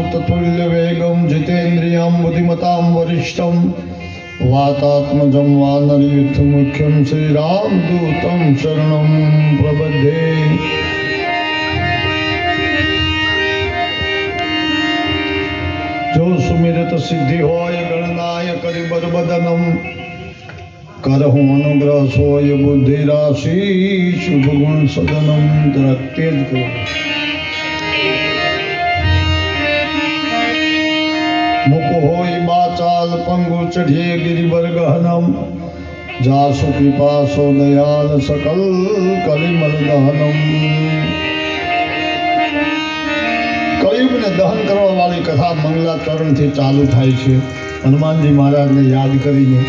मारुततुल्यवेगं जितेन्द्रियं बुद्धिमतां वरिष्ठं वातात्मजं वानरयूथमुख्यं श्रीरामदूतं शरणं प्रपद्ये। जो सुमिरत सिद्धि होय गणनाय करिबर बदनम करहु अनुग्रह सोय बुद्धि राशि शुभ गुण सदनम। जरा तेज को मुख होय बाचाल पंगु चढ़िए गिरिवर गहनम जासु कृपा सो दयाल सकल कलिमल दहनम। कलयुगने दहन करवा वाली कथा मंगलाचरण थी चालू थाय छे। हनुमानजी महाराज ने याद करीने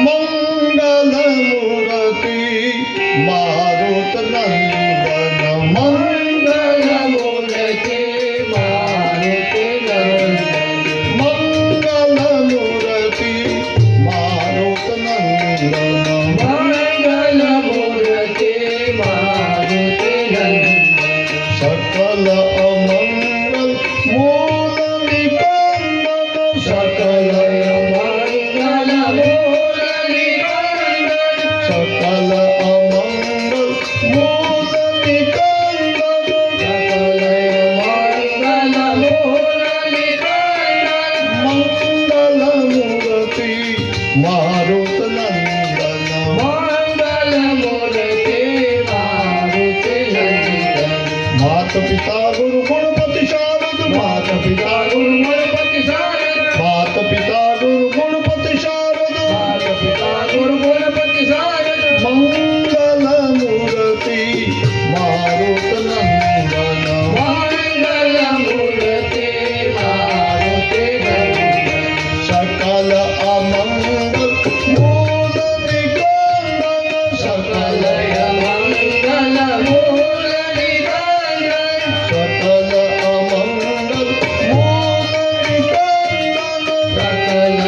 मंगल मूर्ति मारुत नंदन मंगल मूर्ति मारुत नंदन मंगल मूर्ति मारुत नंदन सकल अमंगल मूल निकंदन सकल अमंगल मूल निकंदन सकल अमंगल मूल निकंदन सकल अमंगल मूल निकंदन मंगल मूर्ति मारुत नंदन मंगल मूर्ति मारुत नंदन। माता पिता गुरु गणपति शारद माता पिता गुरु गणपति शारद माता पिता गुरु गणपति शारद माता पिता गुरु गणपति शारद मंगल मूर्ति मारुत नंदन मंगल मूर्ति मारुत नंदन सकल अमंगल मूल निकंदन सकल अमंगल मूल सकल अमंगल मूल निकंदन सकल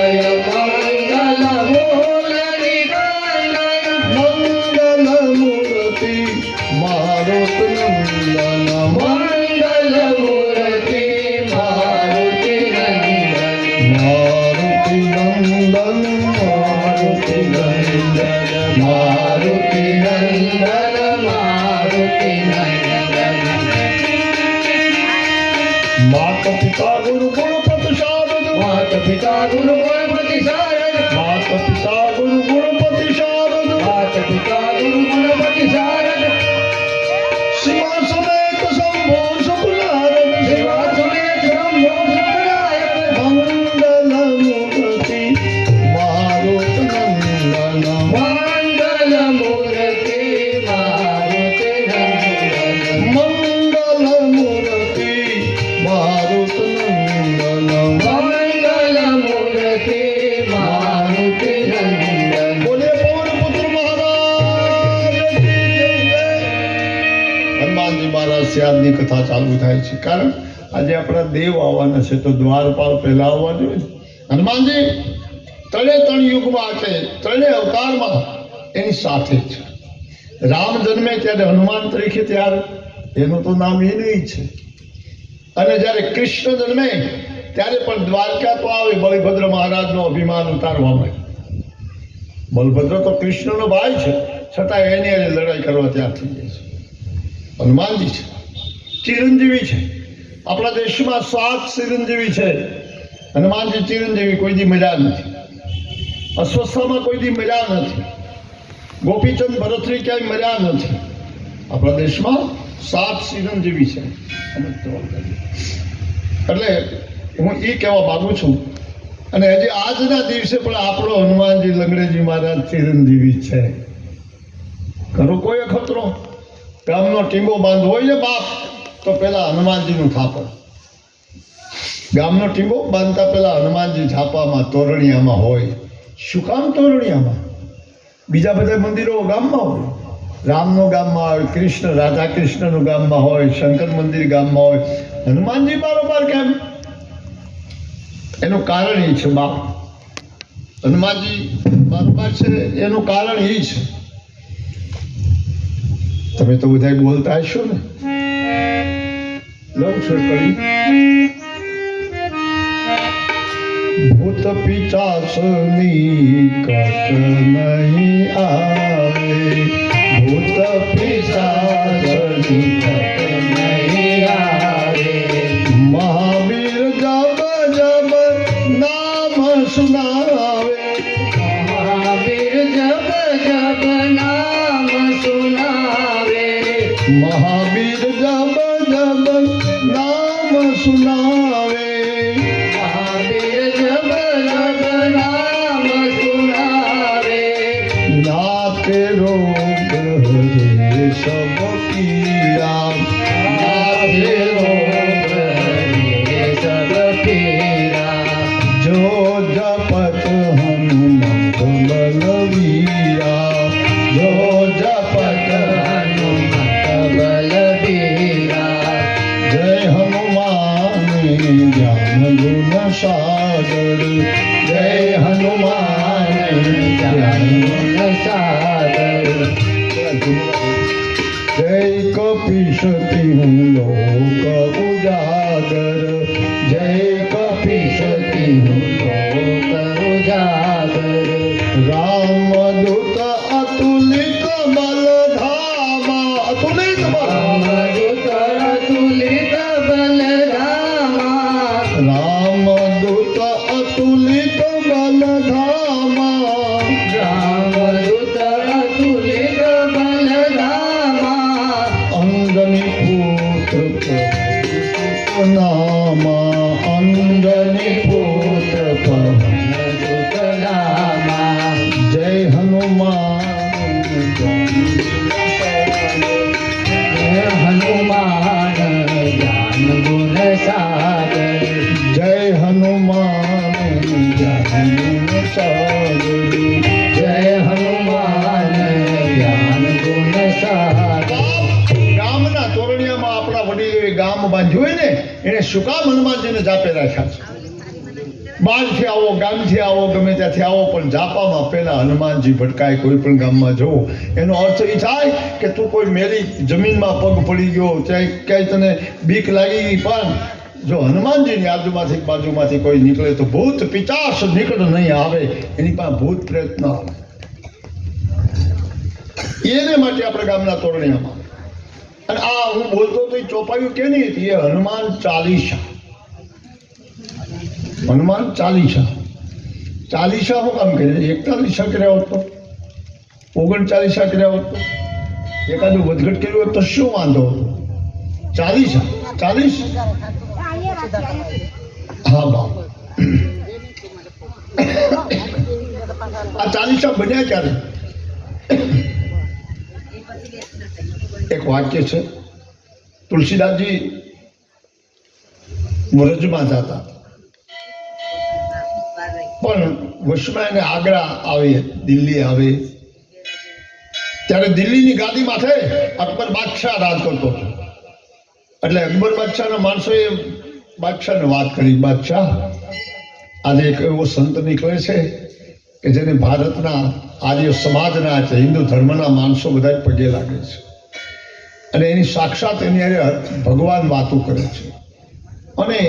अमंगल मूल निकंदन मंगल मूर्ति मारुत नंदन मंगल मूर्ति मारुत नंदन मारुति नंदन मारुति नंदन मारुति नंदन मारुति नंदन। माता पिता गुरु गणपति शारद माता पिता गुरु गणपति शारद माता पिता गुरु गणपति शारद माता पिता गुरु गणपति शारद शिवा समेत शंभो शुक्लारद शिवा समेत शंभो शुक्लारद मंगल मूर्ति मारुत नंदन मंगल मूर्ति मारुत नंदन मंगल मूर्ति मारुत नंदन मंगल मूर्ति मारुत नंदन। बोले पवन पुत्र महाराज की जय। हनुमानजी महाराज से આજની કથા ચાલુ થાય છે કારણ આજે આપણા દેવ આવવાના છે તો દ્વારપાલ પહેલા આવવા જોઈએ। હનુમાનજી ત્રણે ત્રણ યુગમાં છે ત્રણે અવતારમાં એની સાથે છે। રામ જન્મે ત્યારે હનુમાન તરીકે ત્યારે એનું તો નામ એને છે અને જ્યારે કૃષ્ણ જન્મે ત્યારે પણ દ્વારકા તો આવે બલભદ્ર મહારાજનો અભિમાન ઉતારવા માટે। બલભદ્ર તો કૃષ્ણનો ભાઈ છે છતાં એની લડાઈ કરવા ત્યાં થઈ જાય છે। હનુમાનજી છે ચિરંજીવી છે। આપણા દેશમાં 7 ચિરંજીવી છે। હનુમાનજી ચિરંજીવી કોઈ દી મજા નથી। અસ્વસ્થામાં કોઈ દી મજા નથી। ગોપીચંદ ભરતની ક્યાંય મજા નથી। આપણા દેશમાં 7 ચિરંજીવી છે। એટલે હું એ કહેવા માંગુ છું અને હજી આજના દિવસે પણ આપણો હનુમાનજી લંગડેજી મહારાજ ચિરંજીવી છે। ખરો કોઈ ખતરો ગામનો ટીંબો બાંધવો હોય ને બાપ તો પેલા હનુમાનજીનું થાપણ। ગામનો ટીંબો બાંધતા પેલા હનુમાનજી છાપામાં તોરણિયામાં હોય। શું કામ તોરણિયામાં? બીજા બધા મંદિરો ગામમાં હોય। રામનું ગામમાં હોય, કૃષ્ણ રાધા કૃષ્ણનું ગામમાં હોય, શંકર મંદિર ગામમાં હોય, હનુમાનજી બારોબાર કેમ? એનું કારણ એ છે બાપ, હનુમાનજી બારોબાર છે એનું કારણ એ છે તમે તો બધા બોલતા હશો ને. લઉં છું કરી. ભૂત પિશાચની કટ નહીં આવે, ભૂત પિશાચની કટ નહીં આવે. મહાવીર જબ જબ નામ સુનાવે, મહાવીર જબ જબ નામ સુનાવે, મહાવીર જબ જબ નામ સુનાવે. મહાવીર જબ જબ નામ સુનાવે. નાતે રોગ હરે સબ પીડા, નાતે રોગ હરે સબ પીડા. જો જપત હનુમંત બલવીરા, જો જપત હનુમત બલવીરા. જય હનુમાન જ્ઞાન ગુણ સાગર, જય હનુમાન જ્ઞાન ગુણ સાગર. જય કપિશતિ હું લોક ઉજાગર, જય કપિશતિ હું લોક ઉજાગર. રામદૂત અતુલિત બલધામા, અતુલિત રામદૂત અતુલિત બલરામા. રામદૂત અતુલિત બલધામા. રામદૂત અતુલિત બલરામા. અંજની પુત્ર નામા, અંજની પુત્ર પવનસુત રામા. જય હનુમાન જય હનુમાન જ્ઞાન ગુણ સાગર. જય હનુમાન જ્ઞાન ગુણ સાગર. જય હનુમાન જ્ઞાન ગુણ સાગર. ગામના તોરણિયામાં આપણા વડીલોએ ગામ બાંધ્યું હોય ને, એને શું કામ હનુમાનજીને જાપે રાખ્યા છે? બહારથી આવો, ગામથી આવો, ગમે ત્યાંથી આવો, પણ જાપામાં પહેલા હનુમાનજી ભટકાય. કોઈ પણ ગામમાં જવો એનો અર્થ એ થાય કે તું કોઈ મેલી જમીનમાં પગ પડી ગયો, ક્યાંય તને બીક લાગી ગઈ, પણ જો હનુમાનજીની આજુમાંથી બાજુમાંથી કોઈ નીકળે તો ભૂત પિશાચ નીકળ નહીં આવે, એની પાસે ભૂત પ્રેત ન આવે. એને માટે આપણે ગામના તોરણિયામાં, અને આ હું બોલતો તો એ ચોપાયું કે નહીં હતી, એ હનુમાન ચાલીસા. હનુમાન ચાલીસા, ચાલીસા શું કામ કરે? 41 કર્યા હોત તો, 39 કર્યા હોત તો, એકાદું વધઘટ કર્યું હોત તો શું વાંધો હતો? ચાલીસા, 40. હા બાપ, આ ચાલીસા બન્યા ક્યારે? એક વાક્ય છે, તુલસીદાસજી વ્રજમાં જતા, પણ વશમાં એને આગ્રા આવે, દિલ્હી આવે, ત્યારે દિલ્હીની ગાદી માથે અકબર બાદશાહ રાજ કરતો હતો. એટલે અકબર બાદશાહના માણસોએ બાદશાહને વાત કરી, બાદશાહ આજે એક એવો સંત નીકળે છે કે જેને ભારતના આર્ય સમાજના છે, હિન્દુ ધર્મના માણસો બધા પગે લાગે છે, અને એની સાક્ષાત એની હારે ભગવાન વાતો કરે છે. અને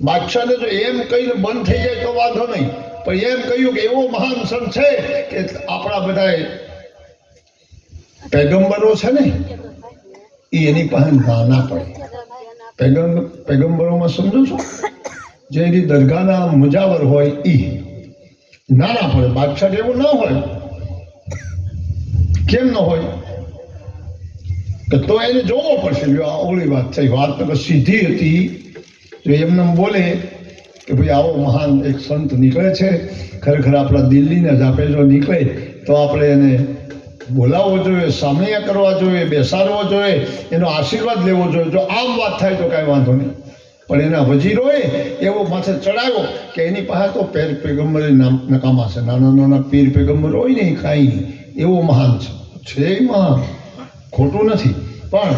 બાદશાહને જો એમ કહીને બંધ થઈ જાય તો વાંધો નહીં, પણ એમ કહ્યું કે એવો મહાન સંત છે કે આપણા બધા પેગમ્બરો છે ને એ એની પાસે નાના પડે. પેગમ્બરોમાં સમજો છો, જે એની દરગાહના મુજાવર હોય એ નાના પડે. બાદશાહ એવું ન હોય. કેમ ન હોય? તો એને જોવો પડશે. જો આ ઓળી વાત થઈ, વાત તો સીધી હતી. જો એમને બોલે કે ભાઈ આવો મહાન એક સંત નીકળે છે, ખરેખર આપણા દિલ્હીને જ આપે, જો નીકળે તો આપણે એને બોલાવવો જોઈએ, સામૈયા કરવા જોઈએ, બેસાડવો જોઈએ, એનો આશીર્વાદ લેવો જોઈએ. જો આમ વાત થાય તો કાંઈ વાંધો નહીં, પણ એના વજીરોએ એવો માથે ચડાવ્યો કે એની પાસે તો પેગમ્બર નકામા છે, નાના નાના પીર પેગમ્બર હોય ને એ કાંઈ નહીં, એવો મહાન છે. મહાન, ખોટું નથી, પણ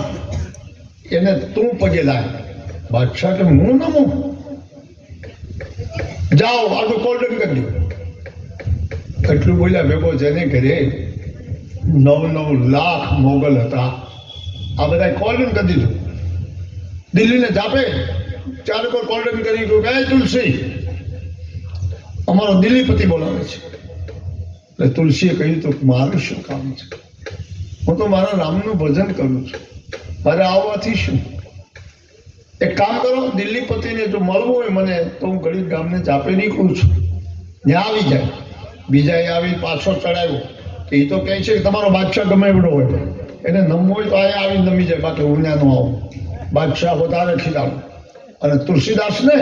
એને તું પગે લાગ. બાદશાહ કે હું નમું, જાઓ આટલું કોલ્ડન કરી દો. એટલું બોલ્યા ભેગો જેને ઘરે 9 લાખ મોગલ હતા. આ બધા કોલ્ડન કરી દીધું. દિલ્હીને જાપે ચાર કોઈ કોલ્ડન કરી ગયું કે તુલસી અમારો દિલ્હીપતિ બોલાવે છે. એટલે તુલસીએ કહ્યું તો મારું શું કામ છે? હું તો મારા રામનું ભજન કરું છું, મારે આવવાથી શું? એક કામ કરો, દિલ્હીપતિને જો મળવું હોય મને તો હું ગરીબ ગામને જાપે નીકળું છું, ત્યાં આવી જાય. બીજાએ આવી પાછો ચડાવ્યો કે એ તો કહે છે કે તમારો બાદશાહ ગમે એવડો હોય, એને નમવું હોય તો અહીંયા આવીને નમી જાય, બાકી હું ત્યાં ન આવું. બાદશાહ વધારે ખીલાડું. અને તુલસીદાસને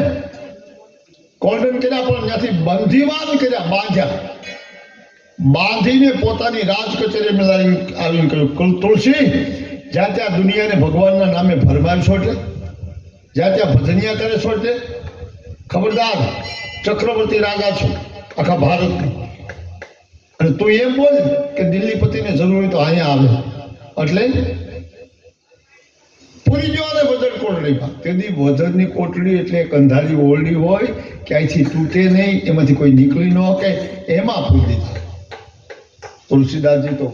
કોલ્ડન કર્યા પણ ત્યાંથી બંધીવાન કર્યા, બાંધીને પોતાની રાજ કચેરીમાં આવીને કહ્યું, તુલસી જ્યાં ત્યાં દુનિયાને ભગવાનના નામે ભરમાવશો એટલે, જ્યાં ત્યાં ભજનિયા કરે છો એટલે ખબરદાર, ચક્રવર્તી રાજા છો આખા ભારતનું. અને તું એમ બોલ કે દિલ્હીપતિને જરૂર હોય તો અહીંયા આવે. એટલે પૂરી જવાને વજન કોટડીમાં. તેથી વજનની કોટડી એટલે એક અંધારી ઓરડી હોય, ક્યાંયથી તૂટે નહીં, એમાંથી કોઈ નીકળી ન શકે, એમાં પૂરી દીધી. તુલસીદાસજી તો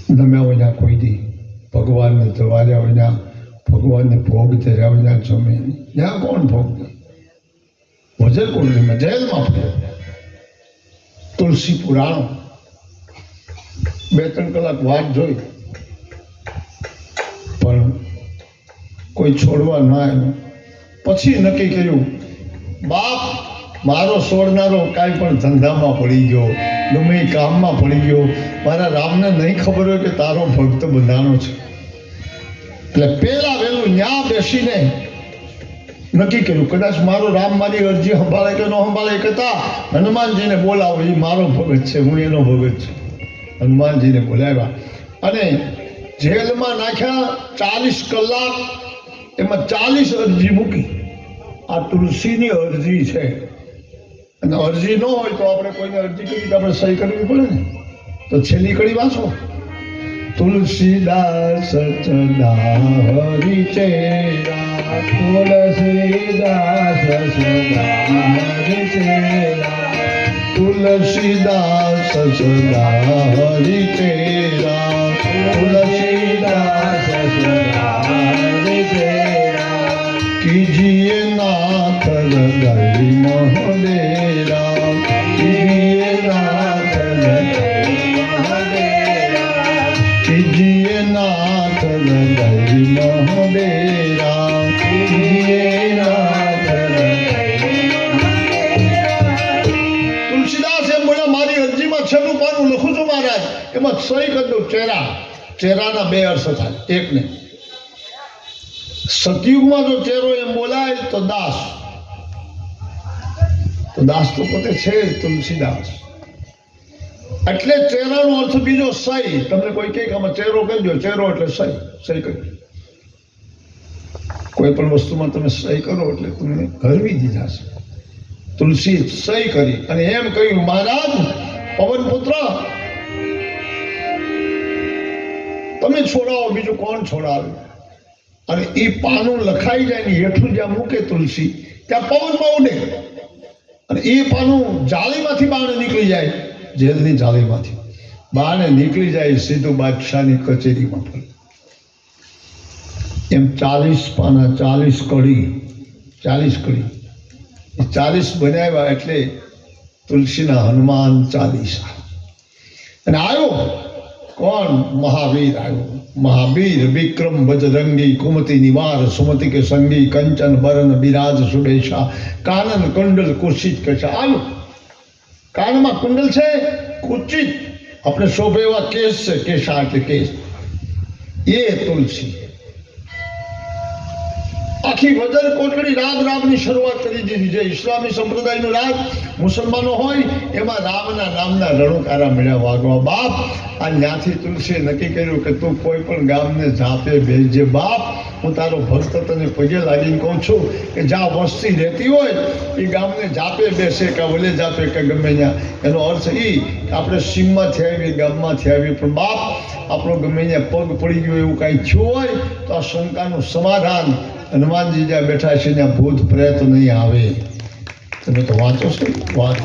નમ્યા વિના કોઈ દી ભગવાનને જવાર્યા વિના, ભગવાનને ભોગ ધર્યા વિના જમે નહીં. ત્યાં કોણ ભોગ દે? વજન કોટડીમાં જેલમાં ફર્યો. તુલસી પુરાણો 2-3 કલાક વાત જોઈ પણ કોઈ છોડવા ના આવ્યું. પછી નક્કી કર્યું, બાપ મારો છોડનારો કાંઈ પણ ધંધામાં પડી ગયો, ગમે એ કામમાં પડી ગયો, મારા રામને નહીં ખબર હોય કે તારો ભક્ત બંધાનો છે. એટલે પેલા વહેલું ન્યા બેસીને નક્કી કર્યું, કદાચ મારો રામ મારી અરજી સંભાળે કે ન સંભાળે, કહેતા હનુમાનજીને બોલાવો, એ મારો ભગત છે, હું એનો ભગત છું. હનુમાનજીને બોલાવ્યા અને જેલમાં નાખ્યા. 40 કલાક એમાં 40 અરજી મૂકી. આ તુલસીની અરજી છે, અને અરજી ન હોય તો આપણે કોઈને અરજી કરી તો આપણે સહી કરવી પડે ને. તો છેલ્લી કડી વાંચો, તુલસીદાસ સદા હરિ ચેરા, તુલસીદાસ સદા હરિ ચેરા, તુલસીદાસ સદા હરિ ચેરા, તુલસીદાસ સદા હરિ ચેરા, કીજીએ નાથ હૃદય મહોદેરા, કીજીએ નાથ હૃદય મહોદેરા, કીજીએ નાથ હૃદય મહોદેરા, કીજીએ નાથ હૃદય મહોદેરા. તુલસીદાસ એમ બોલ્યા, મારી અરજીમાં છેલ્લું પાનું લખું છું મહારાજ, એમાં સહી કરી દઉં. ચેરા, ચેરાના 2 અર્થ થાય. એકને સતયુગમાં જો ચેરો એમ બોલાય તો દાસ, તો દાસ તો પોતે છે તુલસીદાસ. એટલે ચેરાનો અર્થ બીજો સહી. તમને કોઈ કહે કે આમાં ચેરો કરી દો, ચેરો એટલે સહી, સહી કરી. કોઈ પણ વસ્તુમાં તમે સહી કરો એટલે તમને ઘરવી દીધા છે. તુલસી સહી કરી અને એમ કહ્યું, મહારાજ પવનપુત્ર તમે છોડાવો, બીજું કોણ છોડાવે? અને એ પાનું લખાઈ જાય ને હેઠું જ્યાં મૂકે તુલસી, ત્યાં પવનમાં ઉડે અને એ પાનું જાળીમાંથી બહાર નીકળી જાય, જેલની જાળીમાંથી બહાર નીકળી જાય, સીધું બાદશાહની કચેરીમાં પડે. એમ 40 પાના, 40 કડી, 40 કડી, 40 બનાવ્યા એટલે તુલસીના હનુમાન 40. અને આવ્યો કોણ? મહાવીર આવ્યો. મહાવીર વિક્રમ બજરંગી, કુમતિ નિવાર સુમતિ કે સંગી, કંચન બરન બિરાજ સુડેશા, કાનન કુંડલ કુર્ષિત કશા. આવ્યો, કાનમાં કુંડલ છે, કુર્ચિત આપણે શોભે એવા કેસ છે, કેશા એટલે કેસ. એ તુલસી આખી વજન કોટડી રામની શરૂઆત કરી દીધી. જે ઇસ્લામી સંપ્રદાયનું રાજ મુસલમાનો હોય એમાં રામના નામના રણુકારા મળ્યા વાગવા. બાપ આ ત્યાંથી તુલસીએ નક્કી કર્યું કે તું કોઈ પણ ગામને જાપે ભેજજે. બાપ હું તારો ભક્ત તને પગે લાગીને કહું છું કે જ્યાં વસ્તી રહેતી હોય એ ગામને જાપે બેસે કે વલે જાપે કે ગમે ત્યાં. એનો અર્થ એ આપણે સીમમાંથી આવીએ, ગામમાંથી આવીએ, પણ બાપ આપણો ગમે ત્યાં પગ પડી ગયો એવું કાંઈ થયું હોય તો આ શંકાનું સમાધાન હનુમાનજી જ્યાં બેઠા છે ત્યાં ભૂત પ્રેત નહીં આવે. તમે તો વાંચો છો વાત.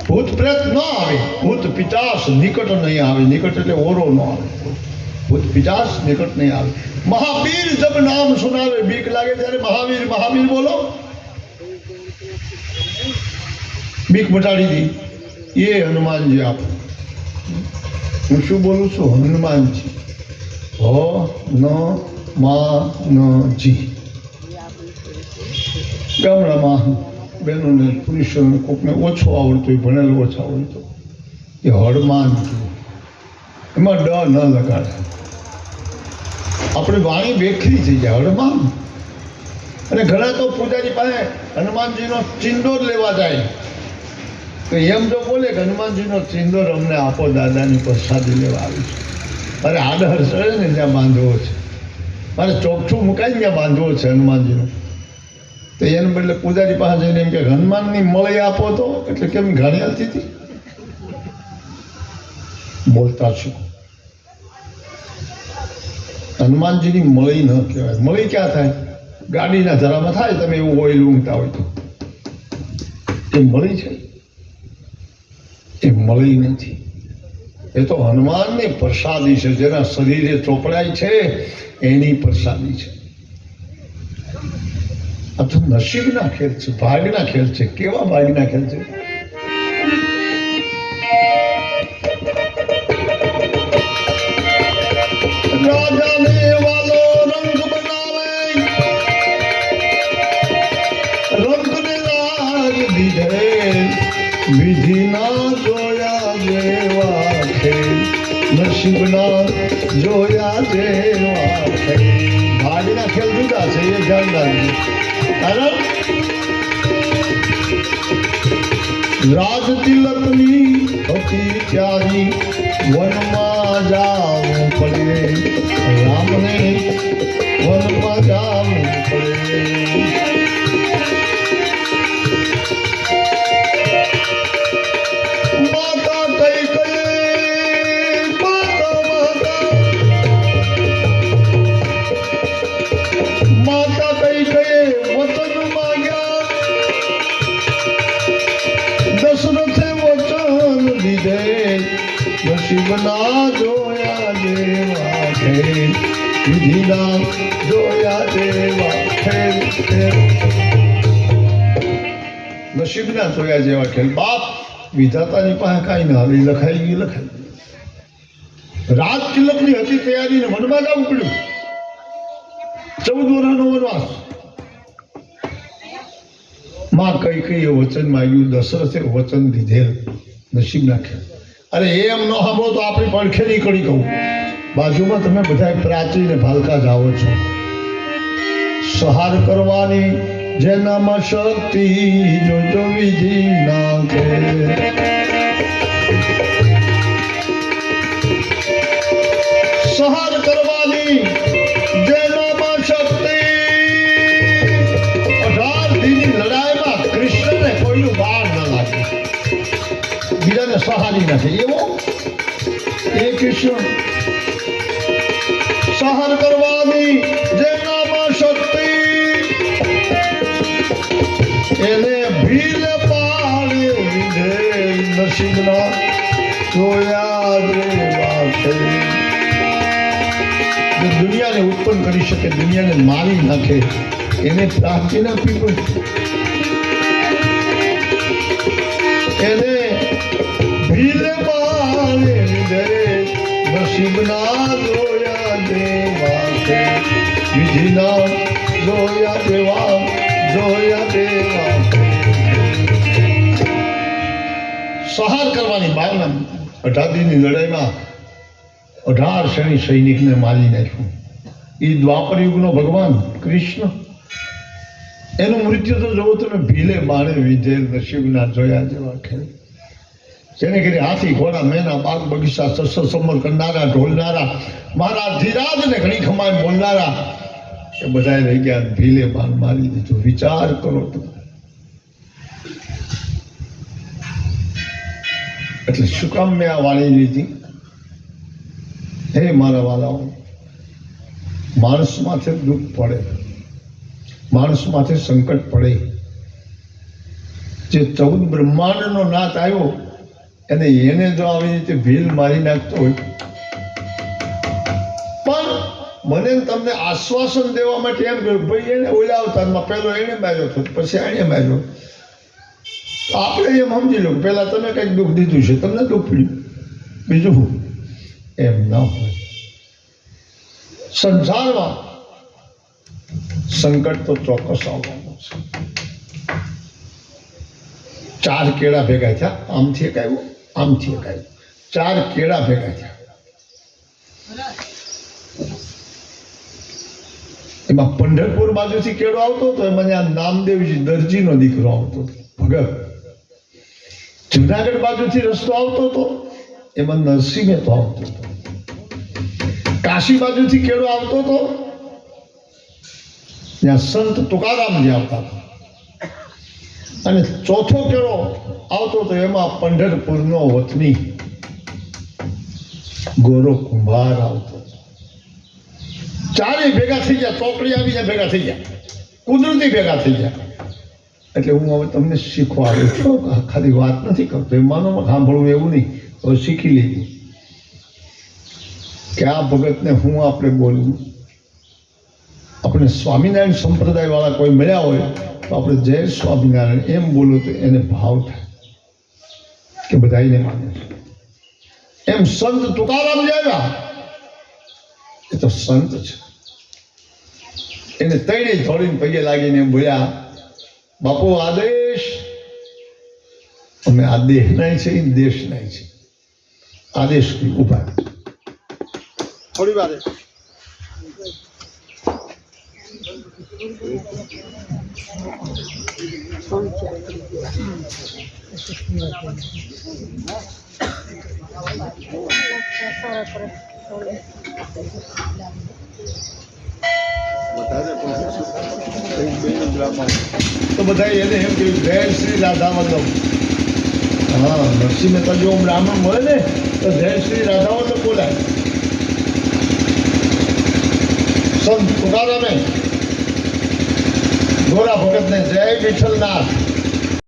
ભૂત પ્રેત ન આવે, ભૂત પિચાસ નિકટ નહીં આવે. નિકટ એટલે ઓરો ન આવે. ભૂત પિચાસ નિકટ નહીં આવે. મહાવીર જબ નામ સુનાવે, બીક લાગે ત્યારે મહાવીર મહાવીર બોલો, બીક મટાડી દી. એ હનુમાનજી આપ. હું શું બોલું છું? હનુમાનજી. હો ન મા ન જી. ગામડામાં બહેનોને પુરુષોને કોકને ઓછો આવડતો હોય, ભણેલો ઓછો આવડતો, એ હળમાન કહેવાય. એમાં ડ ન લગાડે. આપણી વાણી બેખરી થઈ જાય. હળમાન. અને ઘણા તો પૂજારી પાસે હનુમાનજીનો ચિંદોર લેવા જાય તો એમ જો બોલે કે હનુમાનજીનો ચિંદોર અમને આપો, દાદાની પ્રસાદી લેવા આવી છે. મારે આડહર ચડે ને ત્યાં બાંધવો છે, મારે ચોકઠું મુકાઈને ત્યાં બાંધવો છે હનુમાનજીનો. તો એને બદલે પૂજારી પાસે જઈને એમ કે હનુમાનની મળી આપો તો, એટલે કેમ ઘણી હાલતી હતી બોલતા છું. હનુમાનજીની મળી ન કહેવાય. મળી ક્યાં થાય? ગાડીના જરામાં થાય. તમે એવું ઓઇલ ઊંઘતા હોય તો એ મળી છે, એ મળી નથી. એ તો હનુમાનની પ્રસાદી છે. જેના શરીરે ચોપડાય છે એની પ્રસાદી છે. આ તો નસીબના ખેલ છે, ભાગના ખેલ છે. કેવા ભાગના ખેલ છે? રાજાને વાલો રંગ બનાવે, રંગને લાગ દીધે, વિધિના જોયા જેવા ખેલ, નસીબના જોયા જેવા ખેલ. ભાગના ખેલ જુદા છે, એ ધ્યાન રાખજો. કારણ રાજ તિલકની હતી ત્યારી, વનમાં જાવું પડે, રામને વનમાં જાવું પડે. માતા કઈ કઈ માતા કઈ કઈ વચન માંગ્યા, દશરથે વચન દીધે, નસીબના જોયા જેવા ખેલ, વિધિના જોયા જેવા ખેલ. નસીબના જોયા જેવા ખેલ. બાપ વિધાતાની પાસે કાંઈ ના હાલી, લખાઈ ગયું લખાઈ ગયું. રાજ તિલકની હતી તૈયારી ને વનમાં જવું પડ્યું. 14 વર્ષનો વનવાસ. માં કઈ કઈ વચન માંગ્યું, દશરથે વચન દીધેલ, નસીબના ખેલ. અરે એમ ન સાંભળો તો આપણી પડખે નીકળી કહું. બાજુમાં તમે બધા પ્રાચીને ભાલકા જાઓ છો. સહાર કરવાની જેનામાં શક્તિ, જોજો વિધિ નાખે. સહાર કરવાની જેનામાં શક્તિ. 18 દીની લડાઈમાં કૃષ્ણને કોઈનું બાણ ન લાગે, બીજાને સહારી નાખે એવો એ કૃષ્ણ. સહાર કરવાની જેનામાં શક્તિ, એને ભીલ પાડે વિધે, નસીબના જોયા જેવા ખેલ. જે દુનિયાને ઉત્પન્ન કરી શકે, દુનિયાને મારી નાખે, એને પ્રાપ્તિ ના પીપળ. એને ભીલે પાડે વિધે, નસીબના જોયા જેવા ખેલ, વિધિના જોયા જેવા દેવા. સહાર કરવાની ભાવના. 18 દીની લડાઈમાં 18 શ્રેણી સૈનિકને મારી નાખ્યું. એ દ્વાપર યુગનો ભગવાન કૃષ્ણ. એનું મૃત્યુ તો જોવો તમે ભીલે બાણે વિધેલ, નસીબના જોયા જેવા ખેલ. જેને કરી હાથી ઘોડા મેના બાગ બગીચા સસ્સો સમર કરનારા, ઢોલનારા, મારા ધીરાજને ઘણી ખમાઈ બોલનારા, એ બધા રહી ગયા. ભીલે બાણ મારી દીધું. વિચાર કરો તો. એટલે શું કામ મેં આ વાણી લીધી? હે મારા વાલાઓ, માણસ માથે દુઃખ પડે, માણસ માથે સંકટ પડે જે 14 બ્રહ્માંડનો નાથ આવ્યો અને એને જો આવી રીતે ભીલ મારી નાખતો હોય, પણ મને ને તમને આશ્વાસન દેવા માટે એમ કહ્યું ભાઈ એને ઓલા અવતારમાં પહેલો એને માર્યો હતો, પછી એને માર્યો. તો આપણે એમ સમજી લો પહેલા તમે કંઈક દુઃખ દીધું છે, તમને દુઃખ પડ્યું, બીજું શું? એમ ન હોય. સંસારમાં સંકટ તો ચોક્કસ આવવાનું છે. 4 કેળા ભેગા થયા, આમથી એક આવ્યું, આમથી એક આવ્યું, 4 કેળા ભેગા થયા. એમાં પંઢરપુર બાજુથી કેળો આવતો હતો, એમાં આ નામદેવજી દરજીનો દીકરો આવતો હતો, ભગત. જુનાગઢ બાજુથી રસ્તો આવતો હતો, એમાં નરસિંહ મહેતો આવતો હતો. કાશી બાજુથી કેળો આવતો હતો, ત્યાં સંત તુકારામજી આવતા હતા. અને ચોથો કેળો આવતો હતો, એમાં પંઢરપુરનો વતની ગોરો કુંભાર આવતો હતો. 4 ભેગા થઈ ગયા, ચોકડી આવી જાય ભેગા થઈ ગયા, કુદરતી ભેગા થઈ ગયા. એટલે હું હવે તમને શીખવાડું છું, ખાલી વાત નથી કરતો, એ માનોમાં સાંભળવું એવું નહીં, હવે શીખી લીધું કે આ ભગતને હું આપણે બોલવું. આપણે સ્વામિનારાયણ સંપ્રદાય વાળા કોઈ મળ્યા હોય તો આપણે જય સ્વામિનારાયણ એમ બોલો તો એને ભાવ થાય કે બધા એને માને છે. એમ સંત તુકારામ જે આવ્યા એ તો સંત છે. એને તૈણે થોડીને પગે લાગીને એમ બોલ્યા, બાપુ આદેશ, અમે આ દેહના છે, દેશના છે, આદેશ ઉભા થોડી વાર. તો બધા એને એમ કહ્યું જય શ્રી રાધા વલ્લભ. હા, નરસિંહ મહેતા જો બ્રાહ્મણ મળે ને તો જય શ્રી રાધા વલ્લભ બોલાય. સંત તુકારામે ગોરા ભગતને જય વિઠ્ઠલનાથ